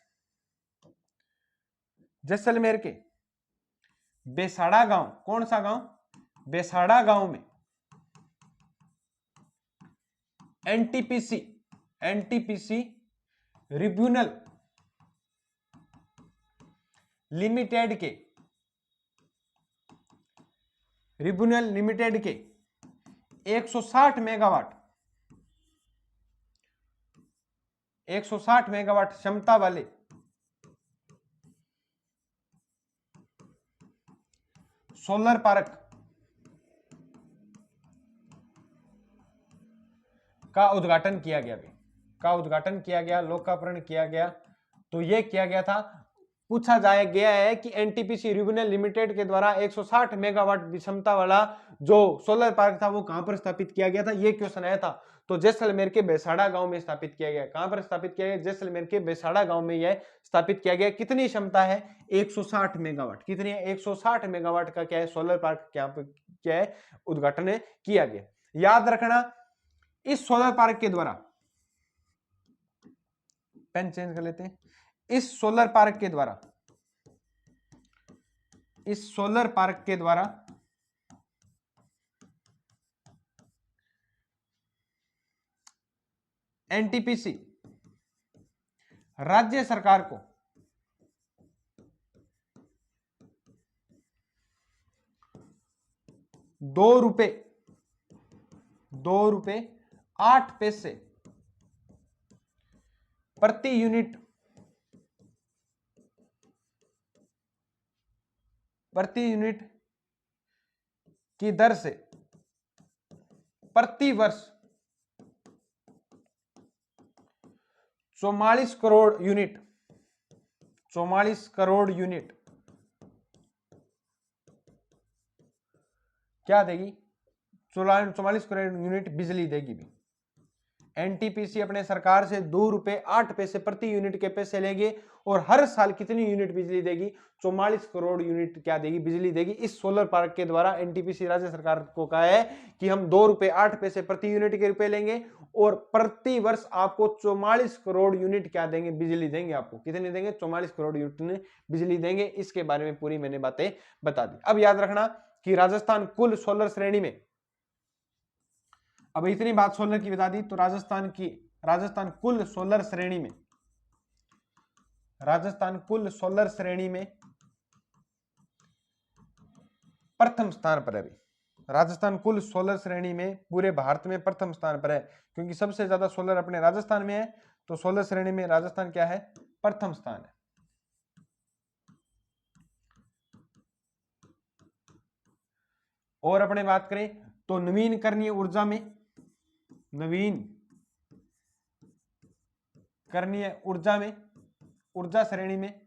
जैसलमेर के बेसाड़ा गांव, कौन सा गांव? बेसाड़ा गांव में एनटीपीसी, एनटीपीसी ट्रिब्यूनल लिमिटेड के, ट्रिब्यूनल लिमिटेड के 160 मेगावाट, 160 मेगावाट क्षमता वाले सोलर पार्क का उद्घाटन किया गया, का उद्घाटन किया गया, लोकार्पण किया गया। तो यह किया गया था, पूछा जाए गया है कि एनटीपीसी ट्रिब्यूनल लिमिटेड के द्वारा 160 मेगावाट क्षमता वाला जो सोलर पार्क था वो कहां पर स्थापित किया गया था, ये क्वेश्चन आया था। तो जैसलमेर के बेसाड़ा गांव में स्थापित किया गया। कहां पर स्थापित किया गया? जैसलमेर के बेसाड़ा गांव में यह स्थापित किया गया। कितनी क्षमता है? 160 मेगावाट। कितनी है? 160 मेगावाट का क्या है? सोलर पार्क क्या है? उद्घाटन किया गया। याद रखना इस सोलर पार्क के द्वारा, पेन चेंज कर लेते हैं, इस सोलर पार्क के द्वारा, इस सोलर पार्क के द्वारा एनटीपीसी राज्य सरकार को ₹2.08 प्रति यूनिट, प्रति यूनिट की दर से प्रति वर्ष 44 करोड़ यूनिट, 44 करोड़ यूनिट क्या देगी? 44 करोड़ यूनिट बिजली देगी भी। एनटीपीसी अपने सरकार से 2 रुपए 8 पैसे प्रति यूनिट के पैसे लेगी और हर साल कितनी यूनिट बिजली देगी? 44 करोड़ यूनिट क्या देगी? बिजली देगी। इस सोलर पार्क के द्वारा एनटीपीसी राज्य सरकार को कहा है कि हम 2 रुपए 8 पैसे प्रति यूनिट के रुपए लेंगे और प्रति वर्ष आपको 44 करोड़ यूनिट क्या देंगे? बिजली देंगे। आपको कितनी देंगे? 44 करोड़ यूनिट बिजली देंगे। इसके बारे में पूरी मैंने बातें बता दी। अब याद रखना कि राजस्थान कुल सोलर श्रेणी में, अब इतनी बात सोलर की बता दी, तो राजस्थान कुल सोलर श्रेणी में, राजस्थान कुल सोलर श्रेणी में प्रथम स्थान पर है। राजस्थान कुल सोलर श्रेणी में पूरे भारत में प्रथम स्थान पर है, क्योंकि सबसे ज्यादा सोलर अपने राजस्थान में है, तो सोलर श्रेणी में राजस्थान क्या है? प्रथम स्थान है। और अपने बात करें तो नवीनकरणीय ऊर्जा में, नवीनकरणीय ऊर्जा में, ऊर्जा श्रेणी में,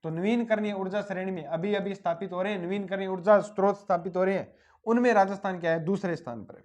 तो नवीनकरणीय ऊर्जा श्रेणी में अभी अभी स्थापित हो रहे हैं, नवीनकरणीय ऊर्जा स्रोत स्थापित हो रहे हैं, उनमें राजस्थान क्या है? दूसरे स्थान पर है।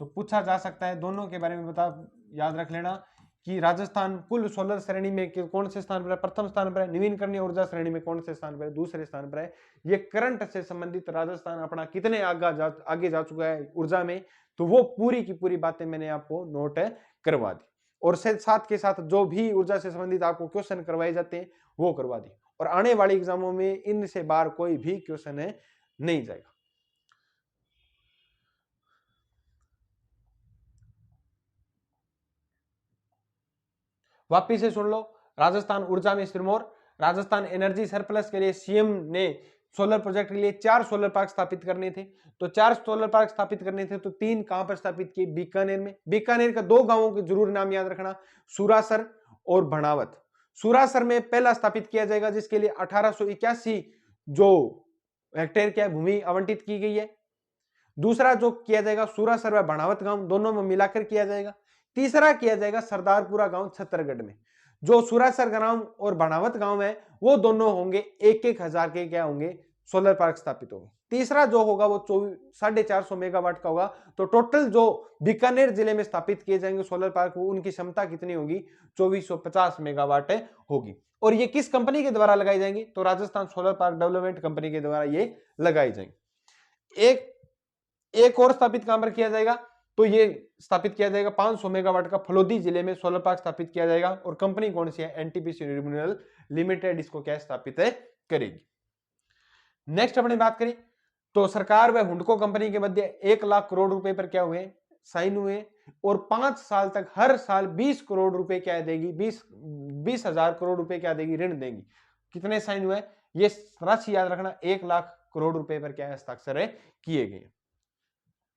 तो पूछा जा सकता है, दोनों के बारे में बता, याद रख लेना कि राजस्थान कुल सोलर श्रेणी में कौन से स्थान पर है? प्रथम स्थान पर है। नवीनकरणीय ऊर्जा श्रेणी में कौन से स्थान पर है? दूसरे स्थान पर है। ये करंट से संबंधित राजस्थान अपना कितने आगे जा चुका है ऊर्जा में, तो वो पूरी की पूरी बातें मैंने आपको नोट करवा दी। और साथ के साथ जो भी ऊर्जा से संबंधित आपको क्वेश्चन करवाए जाते हैं वो करवा दी। और आने वाले एग्जामों में इनसे बाहर कोई भी क्वेश्चन नहीं जाएगा। वापिस से सुन लो, राजस्थान ऊर्जा में सिरमौर, राजस्थान एनर्जी सरप्लस के लिए सीएम ने सोलर प्रोजेक्ट के लिए 4 सोलर पार्क स्थापित करने थे, तो 4 सोलर पार्क स्थापित करने थे, तो 3 कहां पर स्थापित किए? बीकानेर में। बीकानेर का 2 गांवों के जरूर नाम याद रखना, सुरासर और भणावत। सुरासर में पहला स्थापित किया जाएगा, जिसके लिए 1881 जो हेक्टेयर क्या भूमि आवंटित की गई है। दूसरा जो किया जाएगा सुरासर व भणावत गांव, दोनों में मिलाकर किया जाएगा। तीसरा किया जाएगा सरदारपुरा गांव छत्तीसगढ़ में। जो सुरासर गांव और भणावत गांव है वो दोनों होंगे 1,000 के क्या होंगे? सोलर पार्क स्थापित होंगे। तीसरा जो होगा वो 450 मेगावाट का होगा। तो टोटल जो बीकानेर जिले में स्थापित किए जाएंगे सोलर पार्क, वो उनकी क्षमता कितनी होगी? 2450 मेगावाट होगी। और ये किस कंपनी के द्वारा लगाई जाएंगी? तो Rajasthan solar park development company के द्वारा ये लगाई जाएंगी। एक और स्थापित कहां पर किया जाएगा? तो ये स्थापित किया जाएगा 500 मेगावाट का फलोदी जिले में सोलर पार्क स्थापित किया जाएगा। और कंपनी कौन सी है? एनटीपीसी रिन्यूएबल लिमिटेड इसको क्या स्थापित करेगी। नेक्स्ट अपने बात करें तो सरकार व हुंडको कंपनी के मध्य 1 लाख करोड़ रुपए पर क्या हुए? साइन हुए। और 5 साल तक हर साल 20 करोड़ रुपए क्या देगी? 20,000 करोड़ रुपए क्या देगी? ऋण देगी। कितने साइन हुए? ये राशि याद रखना, 1 लाख करोड़ रुपए पर क्या हस्ताक्षर किए गए।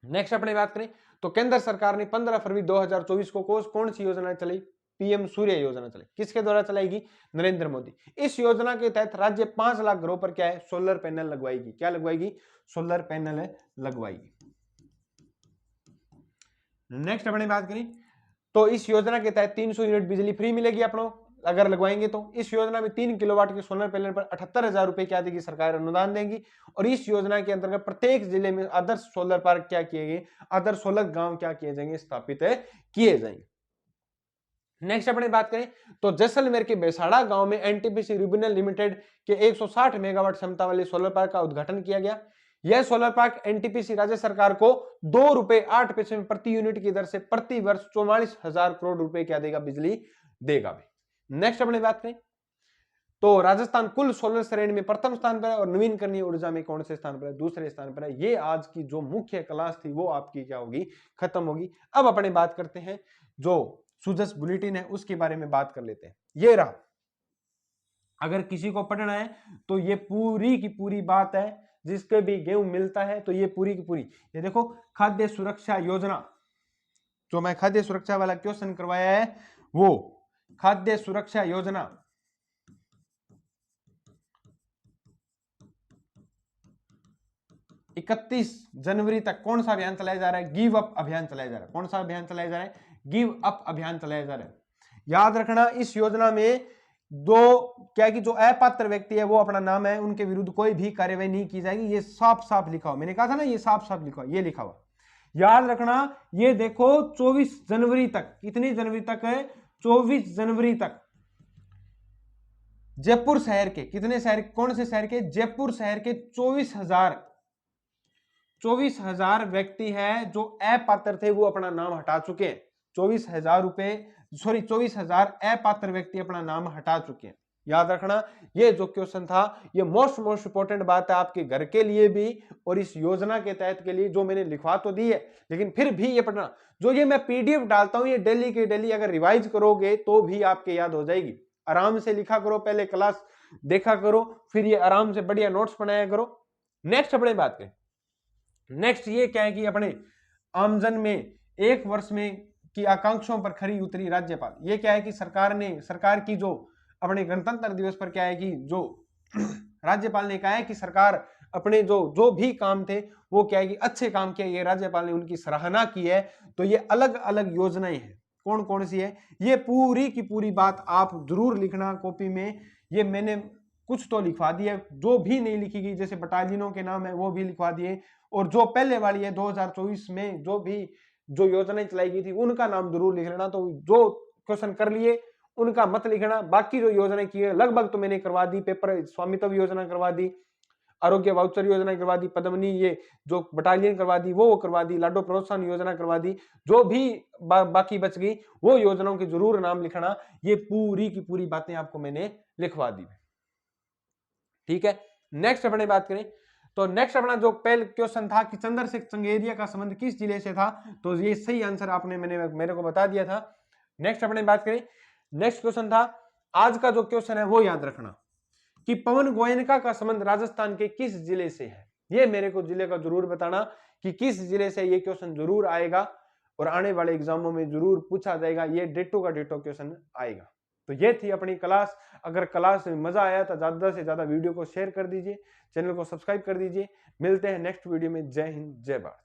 नेक्स्ट अपने बात करें तो केंद्र सरकार ने 15 फरवरी 2024 को कौन सी योजना चलाई? पीएम सूर्य योजना चलाई। किसके द्वारा चलाएगी? नरेंद्र मोदी। इस योजना के तहत राज्य 5 लाख घरों पर क्या है? सोलर पैनल लगवाएगी। क्या लगवाएगी? सोलर पैनल लगवाएगी। नेक्स्ट अपने बात करें तो इस योजना के तहत 300 यूनिट बिजली फ्री मिलेगी अपनों अगर लगवाएंगे तो। इस योजना में 3 किलोवाट के सोलर पैनल पर 78,000 रुपए क्या देगी? सरकार अनुदान देगी। और इस योजना के अंतर्गत प्रत्येक जिले में आदर्श सोलर पार्क क्या किए गए? आदर्श सोलर गांव क्या किए जाएंगे? स्थापित किए जाएंगे। नेक्स्ट अपने बात करें तो जैसलमेर के बेसाड़ा गांव में एनटीपीसी रिन्यूएबल लिमिटेड के 160 मेगावाट क्षमता वाले सोलर पार्क का उद्घाटन किया गया। यह सोलर पार्क एनटीपीसी राज्य सरकार को 2 रुपए 8 पैसे प्रति यूनिट की दर से प्रति वर्ष 44,000 करोड़ रुपए क्या देगा? बिजली देगा। नेक्स्ट अपने बात करें तो राजस्थान कुल सोलर श्रेणी में प्रथम स्थान पर है और नवीनकरणीय ऊर्जा में कौन से स्थान पर है? दूसरे स्थान पर है। ये आज की जो मुख्य क्लास थी वो आपकी क्या होगी? खत्म होगी। अब अपने बात करते हैं जो सुजस बुलेटिन है उसके बारे में बात कर लेते हैं। ये रहा, अगर किसी को पढ़ना है तो ये पूरी की पूरी बात है, जिसके भी गेहूं मिलता है तो ये पूरी की पूरी। ये देखो खाद्य सुरक्षा योजना, जो मैं खाद्य सुरक्षा वाला क्वेश्चन करवाया है वो खाद्य सुरक्षा योजना 31 जनवरी तक कौन सा अभियान चलाया जा रहा है? गिव अप अभियान चलाया जा रहा है। कौन सा अभियान चलाया जा रहा है? गिव अप अभियान चलाया जा रहा है। याद रखना इस योजना में दो क्या कि जो अपात्र व्यक्ति है वो अपना नाम है, उनके विरुद्ध कोई भी कार्यवाही नहीं की जाएगी। ये साफ साफ लिखा हुआ, मैंने कहा था ना ये साफ साफ लिखा हुआ, ये लिखा हुआ याद रखना। ये देखो 24 जनवरी तक, कितनी जनवरी तक है, 24 जनवरी तक जयपुर शहर के, कितने शहर, कौन से शहर के, जयपुर शहर के 24,000 व्यक्ति है जो अपात्र थे वो अपना नाम हटा चुके हैं। 24,000 अपात्र व्यक्ति अपना नाम हटा चुके हैं। याद रखना ये जो क्वेश्चन था ये मोस्ट इंपोर्टेंट बात है आपके घर के लिए भी और इस योजना के तहत के लिए, जो मैंने लिखवा तो दी है लेकिन फिर भी ये पढ़ना। जो ये मैं पीडीएफ डालता हूं ये डेली के डेली अगर रिवाइज करोगे तो भी आपके याद हो जाएगी। आराम से लिखा करो, पहले क्लास देखा करो, फिर ये आराम से बढ़िया नोट्स बनाया करो। नेक्स्ट अपने बात करें, नेक्स्ट ये क्या है कि अपने आमजन में एक वर्ष में की आकांक्षाओं पर खरी उतरी राज्यपाल। ये क्या है कि सरकार की जो अपने गणतंत्र दिवस पर क्या है कि जो राज्यपाल ने कहा है कि सरकार अपने जो भी काम थे वो क्या है कि अच्छे काम किए, ये राज्यपाल ने उनकी सराहना की है। तो ये अलग अलग योजनाएं हैं, कौन कौन सी है ये पूरी की पूरी बात आप जरूर लिखना कॉपी में। ये मैंने कुछ तो लिखवा दिया, जो भी नहीं लिखी गई जैसे बटालियनों के नाम है वो भी लिखवा दिए, और जो पहले वाली है 2024 में जो योजनाएं चलाई गई थी उनका नाम जरूर लिख लेना। तो जो क्वेश्चन कर लिए उनका मत लिखना, बाकी जो योजनाएं की है लगभग तो मैंने करवा दी। पेपर स्वामित्व योजना करवा दी, आरोग्य वाउचर योजना करवा दी, पद्मनी ये जो बटालियन करवा दी वो करवा दी, लाडो प्रोत्साहन योजना करवा दी। जो भी बाकी बच गई वो योजनाओं के जरूर नाम लिखना। ये पूरी की पूरी बातें आपको मैंने लिखवा दी, ठीक है। नेक्स्ट अपने बात करें तो नेक्स्ट अपना जो पहले क्वेश्चन था कि चंद्रशेखर चंगेरिया का संबंध किस जिले से था, तो ये सही आंसर आपने मेरे को बता दिया था। नेक्स्ट अपने बात करें, नेक्स्ट क्वेश्चन था आज का जो क्वेश्चन है वो याद रखना कि पवन गोयनका का संबंध राजस्थान के किस जिले से है। ये मेरे को जिले का जरूर बताना कि किस जिले से, ये क्वेश्चन जरूर आएगा और आने वाले एग्जामों में जरूर पूछा जाएगा, ये डेटो का डेटो क्वेश्चन आएगा। तो ये थी अपनी क्लास। अगर क्लास में मजा आया तो ज्यादा से ज्यादा वीडियो को शेयर कर दीजिए, चैनल को सब्सक्राइब कर दीजिए। मिलते हैं नेक्स्ट वीडियो में। जय हिंद, जय भारत।